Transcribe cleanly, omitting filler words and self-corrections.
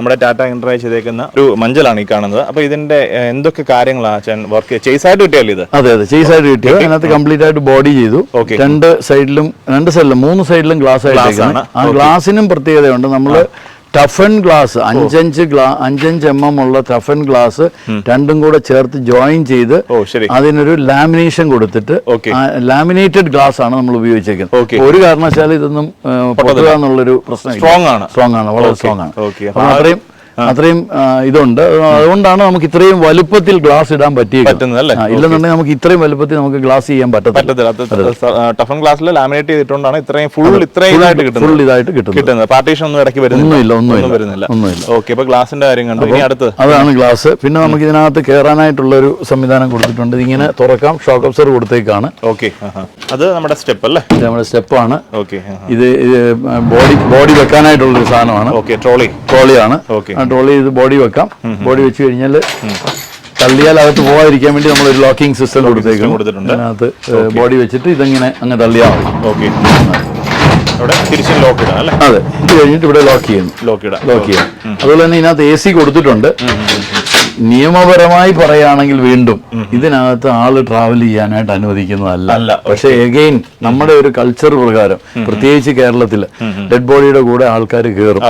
നമ്മുടെ ടാറ്റ ഇൻട്രൈ ചെയ്തേക്കുന്ന ഒരു മഞ്ചലാണ് ഈ കാണുന്നത്. അപ്പൊ ഇതിന്റെ എന്തൊക്കെ കാര്യങ്ങളാണ് വർക്ക് ചേസായിട്ട് കിട്ടിയല്ലോ ഇത്? അതെ അതെ, ചേസായിട്ട് കിട്ടിയത്. അതിനകത്ത് കംപ്ലീറ്റ് ആയിട്ട് ബോഡി ചെയ്തു. രണ്ട് സൈഡിലും 3 സൈഡിലും ഗ്ലാസ് ആയിട്ട്. ആ ഗ്ലാസിനും പ്രത്യേകതയുണ്ട്. നമ്മള് ടഫൻ ഗ്ലാസ് 5 mm ഉള്ള ടഫൻ ഗ്ലാസ് രണ്ടും കൂടെ ചേർത്ത് ജോയിൻ ചെയ്ത് അതിനൊരു ലാമിനേഷൻ കൊടുത്തിട്ട് ലാമിനേറ്റഡ് ഗ്ലാസ് ആണ് നമ്മൾ ഉപയോഗിച്ചേക്കുന്നത്. ഒരു കാരണവശാലും ഇതൊന്നും പൊട്ടുക എന്നുള്ളൊരു പ്രശ്നം. സ്ട്രോങ് ആണ്, വളരെ സ്ട്രോങ് ആണ്. അത്രയും ഇതുണ്ട്. അതുകൊണ്ടാണ് നമുക്ക് ഇത്രയും വലുപ്പത്തിൽ ഗ്ലാസ് ഇടാൻ പറ്റിയത്. ഇല്ലെന്നുണ്ടെങ്കിൽ നമുക്ക് ഇത്രയും വലുപ്പത്തിൽ നമുക്ക് ഗ്ലാസ് ചെയ്യാൻ പറ്റത്തില്ല. ടഫൻ ഗ്ലാസ്സിൽ ലാമിനേറ്റ് ചെയ്തിട്ടുണ്ടാണ് ഇത്രയും ഫുൾ ഇതായിട്ട് കിട്ടുന്നത്. പാർട്ടീഷൻ ഒന്നും ഇടയ്ക്ക് വരുന്നില്ല. ഓക്കെ, അപ്പൊ ഗ്ലാസിന്റെ കാര്യം കണ്ടു. ഇനി അടുത്ത് അതാണ് ഗ്ലാസ്. പിന്നെ നമുക്ക് ഇതിനകത്ത് കയറാനായിട്ടുള്ള ഒരു സംവിധാനം കൊടുത്തിട്ടുണ്ട്. ഇതിങ്ങനെ തുറക്കാം. Shock absorber കൊടുത്തേക്കാണ്. ഓക്കെ, അത് നമ്മുടെ സ്റ്റെപ്പ് അല്ലേ? നമ്മുടെ സ്റ്റെപ്പാണ്. ഇത് ബോഡി വെക്കാനായിട്ടുള്ളൊരു സാധനമാണ്. ട്രോളിയാണ്. ട്രോളി ചെയ്ത് ബോഡി വെക്കാം. ബോഡി വെച്ച് കഴിഞ്ഞാൽ തള്ളിയാൽ അകത്ത് പോകാതിരിക്കാൻ വേണ്ടി നമ്മളൊരു ലോക്കിംഗ് സിസ്റ്റം കൊടുത്തിട്ടുണ്ട്. അതിനകത്ത് ബോഡി വെച്ചിട്ട് ഇതെങ്ങനെ അങ്ങ് തള്ളിയാൽ മതി. അതെ, ഇത് കഴിഞ്ഞിട്ട് ഇവിടെ ലോക്ക് ചെയ്യും. അതുപോലെ തന്നെ ഇതിനകത്ത് AC കൊടുത്തിട്ടുണ്ട്. നിയമപരമായി പറയുകയാണെങ്കിൽ വീണ്ടും ഇതിനകത്ത് ആള് ട്രാവൽ ചെയ്യാനായിട്ട് അനുവദിക്കുന്നതല്ല. പക്ഷെ എഗെയിൻ നമ്മുടെ ഒരു കൾച്ചർ പ്രകാരം, പ്രത്യേകിച്ച് കേരളത്തിൽ ഡെഡ് ബോഡിയുടെ കൂടെ ആൾക്കാർ കയറും.